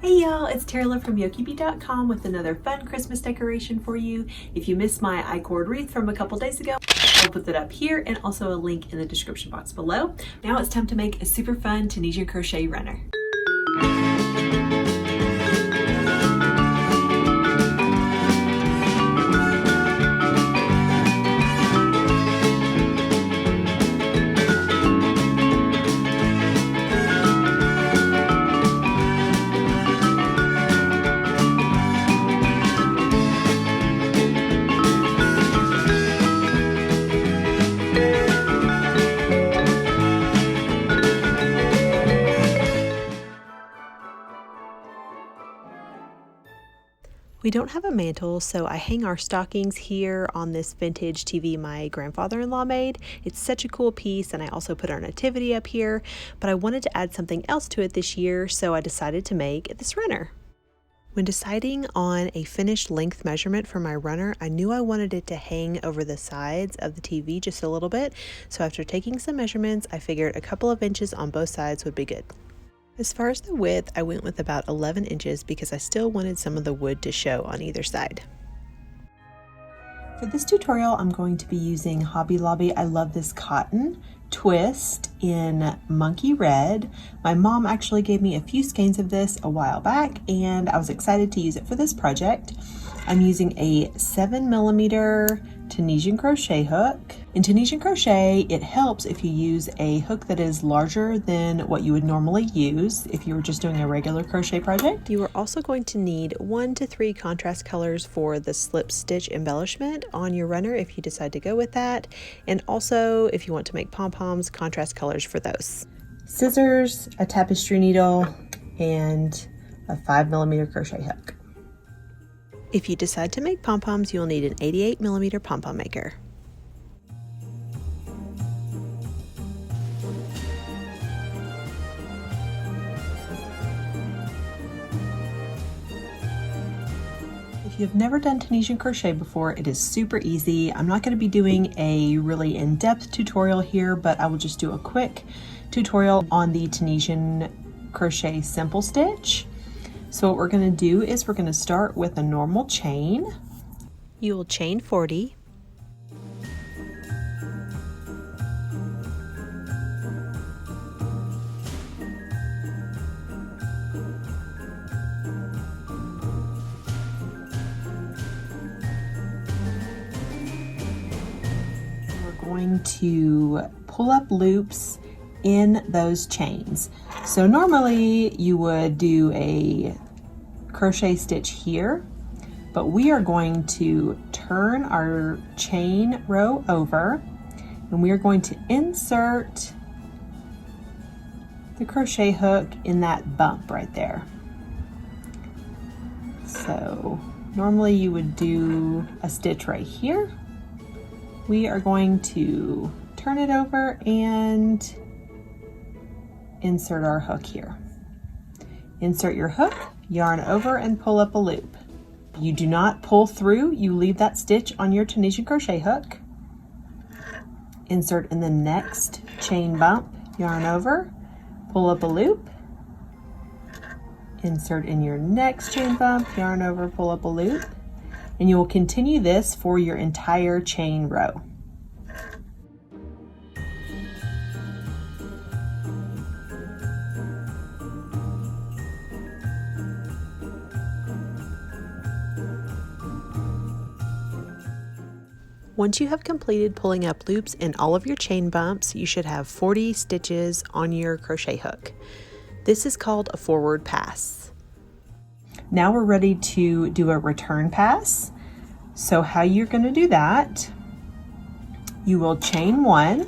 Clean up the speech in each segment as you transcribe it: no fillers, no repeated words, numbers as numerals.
Hey y'all, it's Tara from yokieB.com with another fun Christmas decoration for you. If you missed my I-cord wreath from a couple days ago, I'll put that up here and also a link in the description box below. Now it's time to make a super fun Tunisian crochet runner. We don't have a mantle, so I hang our stockings here on this vintage TV my grandfather-in-law made. It's such a cool piece, and I also put our nativity up here, but I wanted to add something else to it this year, so I decided to make this runner. When deciding on a finished length measurement for my runner, I knew I wanted it to hang over the sides of the TV just a little bit, so after taking some measurements, I figured a couple of inches on both sides would be good. As far as the width, I went with about 11 inches because I still wanted some of the wood to show on either side. For this tutorial, I'm going to be using Hobby Lobby I Love This Cotton twist in Monkey Red. My mom actually gave me a few skeins of this a while back, and I was excited to use it for this project. I'm using a 7mm Tunisian crochet hook. In Tunisian crochet, it helps if you use a hook that is larger than what you would normally use if you were just doing a regular crochet project. You are also going to need 1 to 3 contrast colors for the slip stitch embellishment on your runner if you decide to go with that, and also if you want to make pom-poms, contrast colors for those. Scissors, a tapestry needle, and a 5mm crochet hook. If you decide to make pom-poms, you'll need an 88mm pom-pom maker. If you've never done Tunisian crochet before, it is super easy. I'm not going to be doing a really in-depth tutorial here, but I will just do a quick tutorial on the Tunisian crochet simple stitch. So what we're going to do is we're going to start with a normal chain. You will chain 40. We're going to pull up loops in those chains. So normally you would do a crochet stitch here, but we are going to turn our chain row over, and we are going to insert the crochet hook in that bump right there. So normally you would do a stitch right here. We are going to turn it over and insert our hook here. Insert your hook, yarn over, and pull up a loop. You do not pull through, you leave that stitch on your Tunisian crochet hook. Insert in the next chain bump, yarn over, pull up a loop. Insert in your next chain bump, yarn over, pull up a loop. And you will continue this for your entire chain row. Once you have completed pulling up loops in all of your chain bumps, you should have 40 stitches on your crochet hook. This is called a forward pass. Now we're ready to do a return pass. So how you're going to do that, you will chain 1,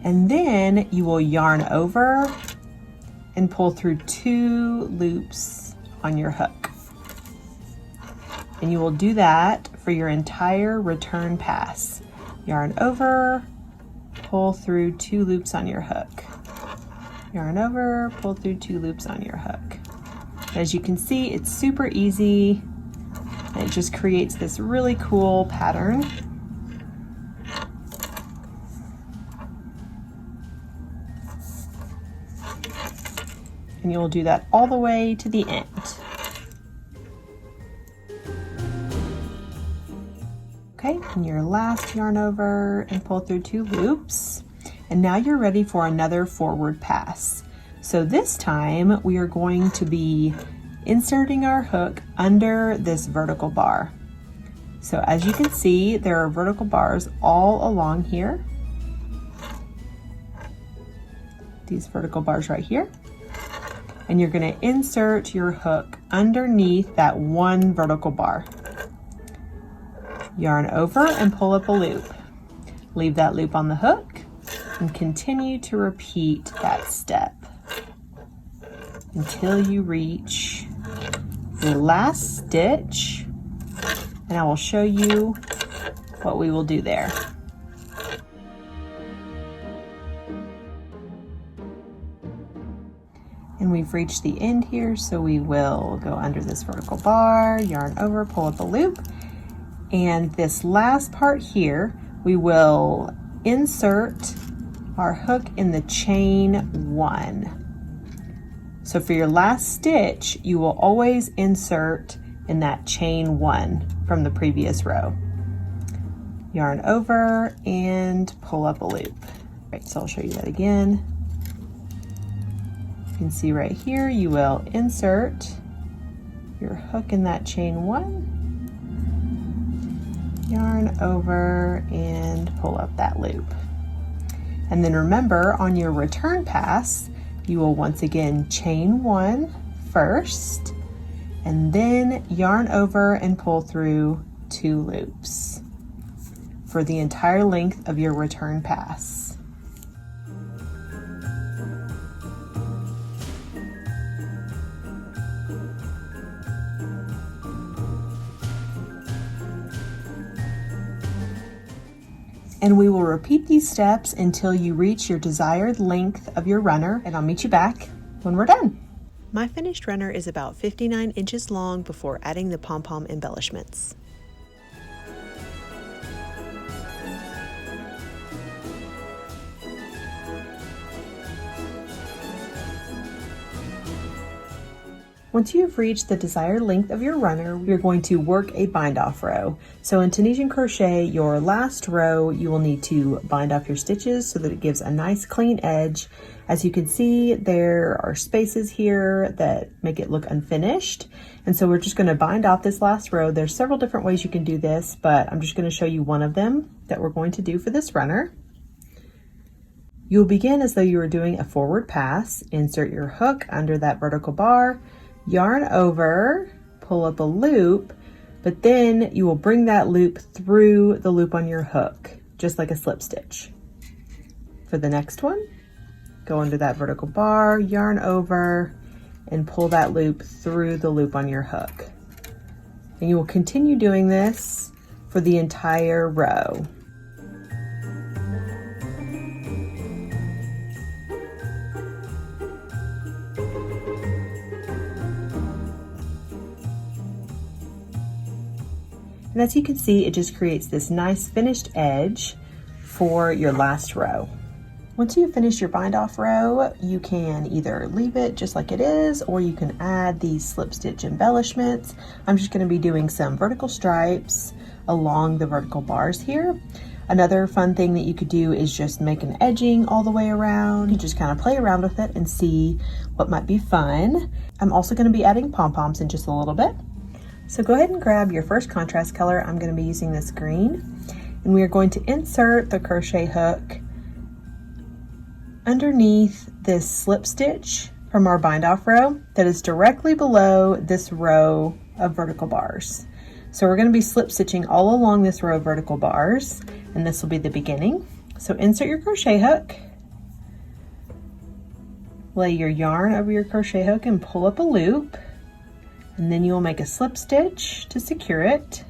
and then you will yarn over and pull through 2 loops on your hook. And you will do that for your entire return pass. Yarn over, pull through 2 loops on your hook. Yarn over, pull through 2 loops on your hook. As you can see, it's super easy, and it just creates this really cool pattern. And you'll do that all the way to the end. Okay, and your last yarn over and pull through 2 loops. And now you're ready for another forward pass. So this time we are going to be inserting our hook under this vertical bar. So as you can see, there are vertical bars all along here. These vertical bars right here. And you're going to insert your hook underneath that one vertical bar. Yarn over and pull up a loop. Leave that loop on the hook and continue to repeat that step until you reach your last stitch, and I will show you what we will do there. And we've reached the end here, so we will go under this vertical bar, yarn over, pull up a loop, and this last part here, we will insert our hook in the chain 1. So for your last stitch, you will always insert in that chain 1 from the previous row. Yarn over and pull up a loop. Right, so I'll show you that again. You can see right here, you will insert your hook in that chain 1, yarn over and pull up that loop. And then remember, on your return pass, you will once again chain 1 first, and then yarn over and pull through 2 loops for the entire length of your return pass. And we will repeat these steps until you reach your desired length of your runner, and I'll meet you back when we're done. My finished runner is about 59 inches long before adding the pom-pom embellishments. Once you've reached the desired length of your runner, you're going to work a bind off row. So in Tunisian crochet, your last row, you will need to bind off your stitches so that it gives a nice clean edge. As you can see, there are spaces here that make it look unfinished. And so we're just going to bind off this last row. There's several different ways you can do this, but I'm just going to show you one of them that we're going to do for this runner. You'll begin as though you were doing a forward pass. Insert your hook under that vertical bar, yarn over, pull up a loop, but then you will bring that loop through the loop on your hook, just like a slip stitch. For the next one, go under that vertical bar, yarn over, and pull that loop through the loop on your hook. And you will continue doing this for the entire row. And as you can see, it just creates this nice finished edge for your last row. Once you finish your bind off row, you can either leave it just like it is, or you can add these slip stitch embellishments. I'm just going to be doing some vertical stripes along the vertical bars here. Another fun thing that you could do is just make an edging all the way around. You just kind of play around with it and see what might be fun. I'm also going to be adding pom-poms in just a little bit. So go ahead and grab your first contrast color. I'm going to be using this green, and we are going to insert the crochet hook underneath this slip stitch from our bind off row that is directly below this row of vertical bars. So we're going to be slip stitching all along this row of vertical bars, and this will be the beginning. So insert your crochet hook, lay your yarn over your crochet hook and pull up a loop. And then you will make a slip stitch to secure it.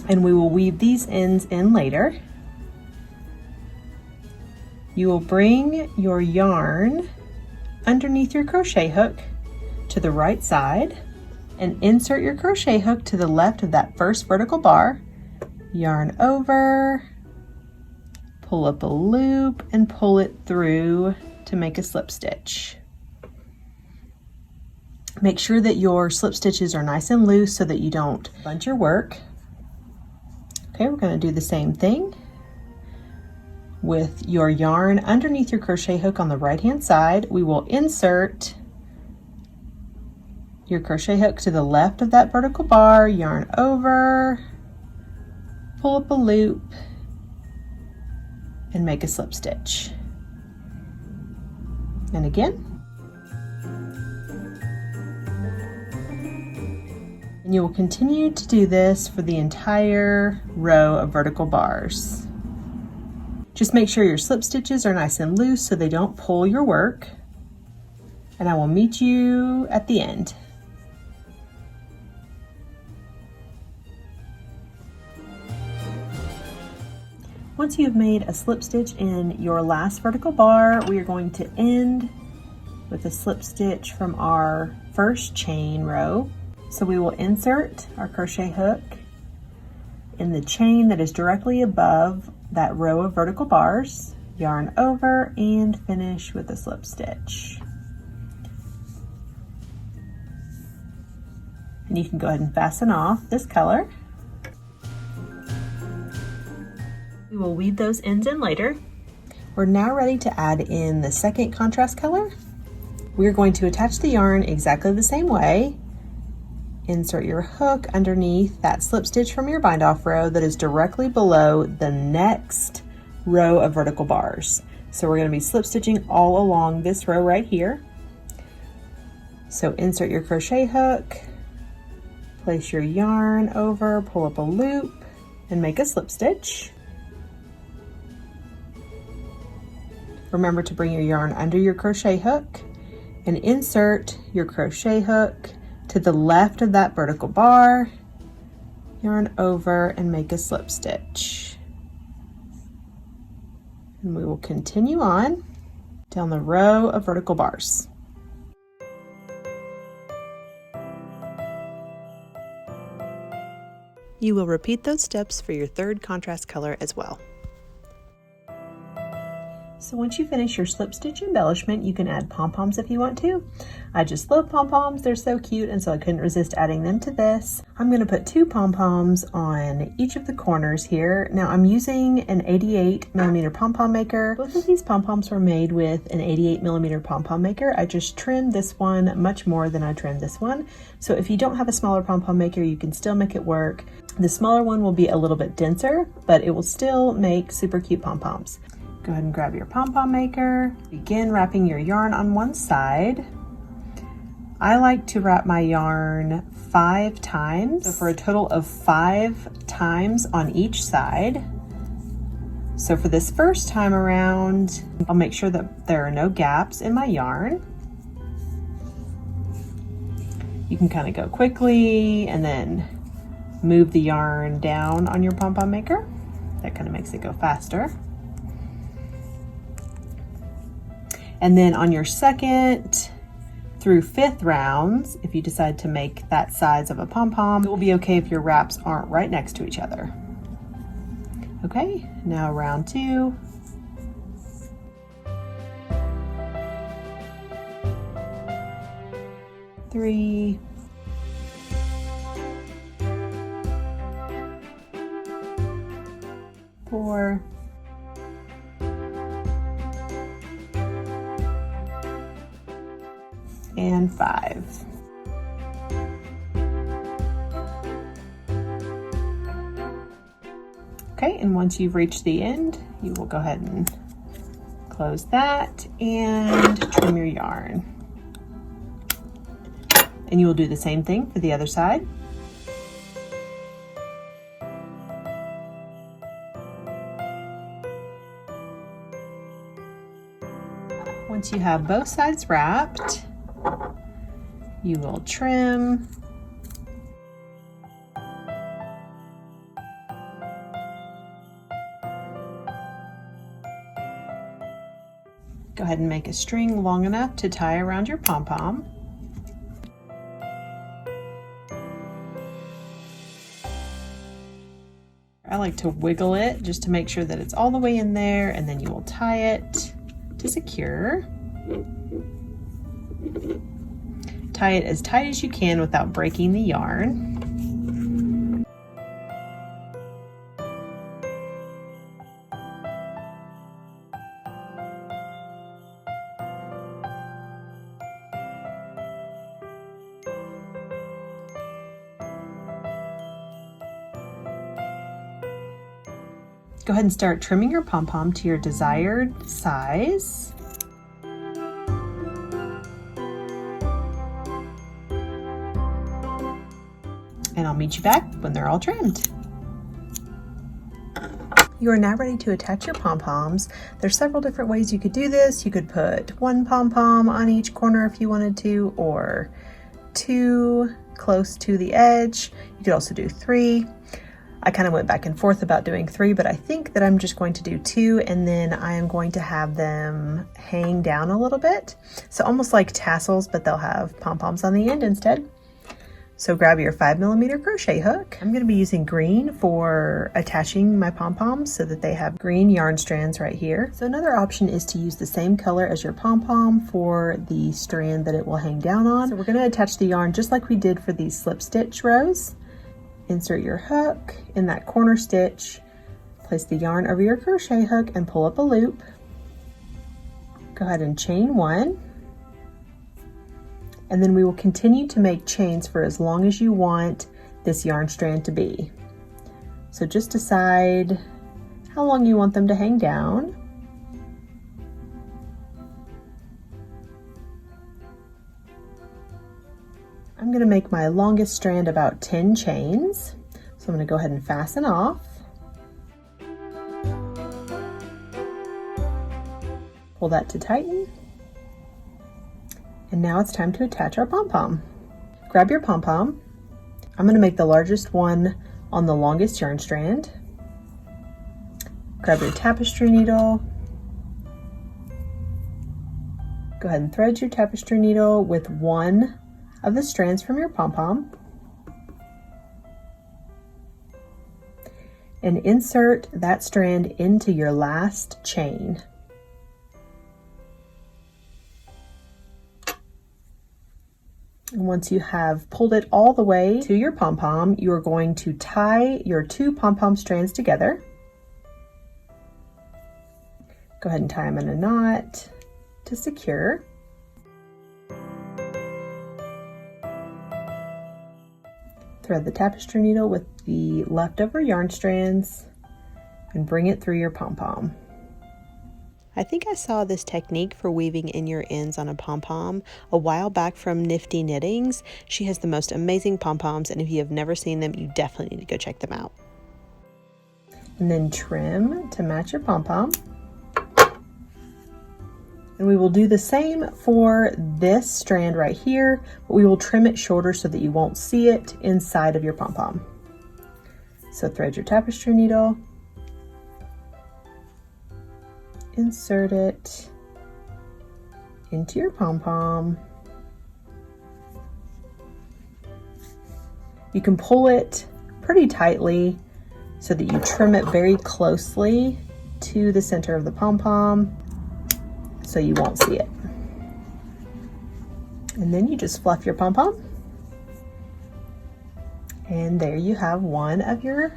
And we will weave these ends in later. You will bring your yarn underneath your crochet hook to the right side and insert your crochet hook to the left of that first vertical bar. Yarn over, pull up a loop and pull it through to make a slip stitch. Make sure that your slip stitches are nice and loose so that you don't bunch your work. Okay, we're going to do the same thing with your yarn underneath your crochet hook on the right hand side. We will insert your crochet hook to the left of that vertical bar, yarn over, pull up a loop, and make a slip stitch. And again. And you will continue to do this for the entire row of vertical bars. Just make sure your slip stitches are nice and loose so they don't pull your work. And I will meet you at the end. Once you have made a slip stitch in your last vertical bar, we are going to end with a slip stitch from our first chain row. So we will insert our crochet hook in the chain that is directly above that row of vertical bars, yarn over, and finish with a slip stitch. And you can go ahead and fasten off this color. We will weave those ends in later. We're now ready to add in the second contrast color. We're going to attach the yarn exactly the same way. Insert your hook underneath that slip stitch from your bind off row that is directly below the next row of vertical bars. So we're going to be slip stitching all along this row right here. So insert your crochet hook, place your yarn over, pull up a loop, and make a slip stitch. Remember to bring your yarn under your crochet hook and insert your crochet hook to the left of that vertical bar, yarn over, and make a slip stitch. And we will continue on down the row of vertical bars. You will repeat those steps for your third contrast color as well. So once you finish your slip stitch embellishment, you can add pom-poms if you want to. I just love pom-poms, they're so cute, and so I couldn't resist adding them to this. I'm going to put 2 pom-poms on each of the corners here. Now I'm using an 88mm pom-pom maker. Both of these pom-poms were made with an 88mm pom-pom maker. I just trimmed this one much more than I trimmed this one. So if you don't have a smaller pom-pom maker, you can still make it work. The smaller one will be a little bit denser, but it will still make super cute pom-poms. Go ahead and grab your pom-pom maker. Begin wrapping your yarn on one side. I like to wrap my yarn 5 times, so for a total of 5 times on each side. So for this first time around, I'll make sure that there are no gaps in my yarn. You can kind of go quickly and then move the yarn down on your pom-pom maker. That kind of makes it go faster. And then on your second through 5th rounds, if you decide to make that size of a pom-pom, it will be okay if your wraps aren't right next to each other. Okay, now round 2. Three. 4. And 5. Okay, and once you've reached the end, you will go ahead and close that and trim your yarn. And you will do the same thing for the other side. Once you have both sides wrapped, you will trim. Go ahead and make a string long enough to tie around your pom-pom. I like to wiggle it just to make sure that it's all the way in there, and then you will tie it to secure. Tie it as tight as you can without breaking the yarn. Go ahead and start trimming your pom-pom to your desired size. And I'll meet you back when they're all trimmed. You are now ready to attach your pom-poms. There's several different ways you could do this. You could put one pom-pom on each corner if you wanted to, or two close to the edge. You could also do three. I kind of went back and forth about doing three, but I think that I'm just going to do two, and then I am going to have them hang down a little bit. So almost like tassels, but they'll have pom-poms on the end instead. So grab your 5mm crochet hook. I'm going to be using green for attaching my pom-poms so that they have green yarn strands right here. So another option is to use the same color as your pom-pom for the strand that it will hang down on. So we're going to attach the yarn just like we did for these slip stitch rows. Insert your hook in that corner stitch, place the yarn over your crochet hook and pull up a loop. Go ahead and chain one. And then we will continue to make chains for as long as you want this yarn strand to be. So just decide how long you want them to hang down. I'm going to make my longest strand about 10 chains. So I'm going to go ahead and fasten off. Pull that to tighten. And now it's time to attach our pom-pom. Grab your pom-pom. I'm going to make the largest one on the longest yarn strand. Grab your tapestry needle. Go ahead and thread your tapestry needle with one of the strands from your pom-pom and insert that strand into your last chain. And once you have pulled it all the way to your pom-pom, you are going to tie your two pom-pom strands together. Go ahead and tie them in a knot to secure. Thread the tapestry needle with the leftover yarn strands and bring it through your pom-pom. I think I saw this technique for weaving in your ends on a pom-pom a while back from Nifty Knittings. She has the most amazing pom-poms, and if you have never seen them, you definitely need to go check them out. And then trim to match your pom-pom. And we will do the same for this strand right here, but we will trim it shorter so that you won't see it inside of your pom-pom. So thread your tapestry needle, insert it into your pom-pom. You can pull it pretty tightly so that you trim it very closely to the center of the pom-pom, so you won't see it. And then you just fluff your pom-pom. And there you have one of your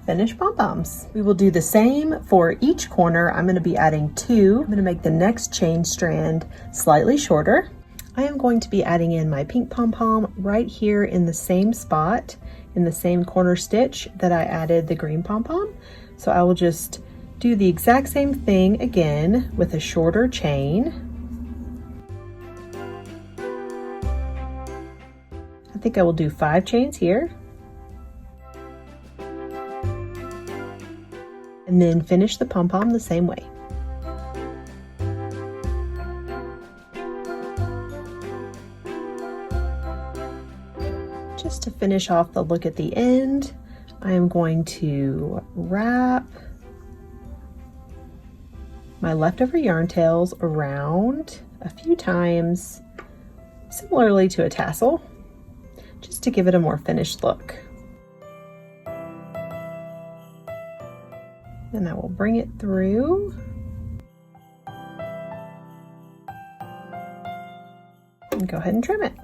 finished pom-poms. We will do the same for each corner. I'm going to be adding two. I'm going to make the next chain strand slightly shorter. I am going to be adding in my pink pom-pom right here in the same spot, in the same corner stitch that I added the green pom-pom. So I will just do the exact same thing again with a shorter chain. I think I will do 5 chains here. And then finish the pom-pom the same way. Just to finish off the look at the end, I am going to wrap my leftover yarn tails around a few times, similarly to a tassel, just to give it a more finished look. And I will bring it through. and go ahead and trim it.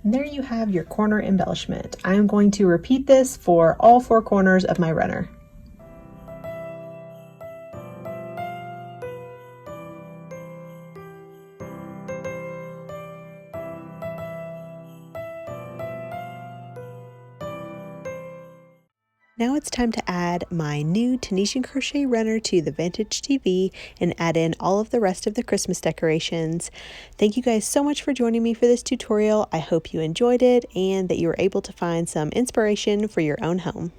And there you have your corner embellishment. I am going to repeat this for all 4 corners of my runner. Now it's time to add my new Tunisian crochet runner to the Vantage TV and add in all of the rest of the Christmas decorations. Thank you guys so much for joining me for this tutorial. I hope you enjoyed it and that you were able to find some inspiration for your own home.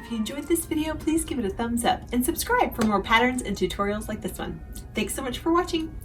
If you enjoyed this video, please give it a thumbs up and subscribe for more patterns and tutorials like this one. Thanks so much for watching.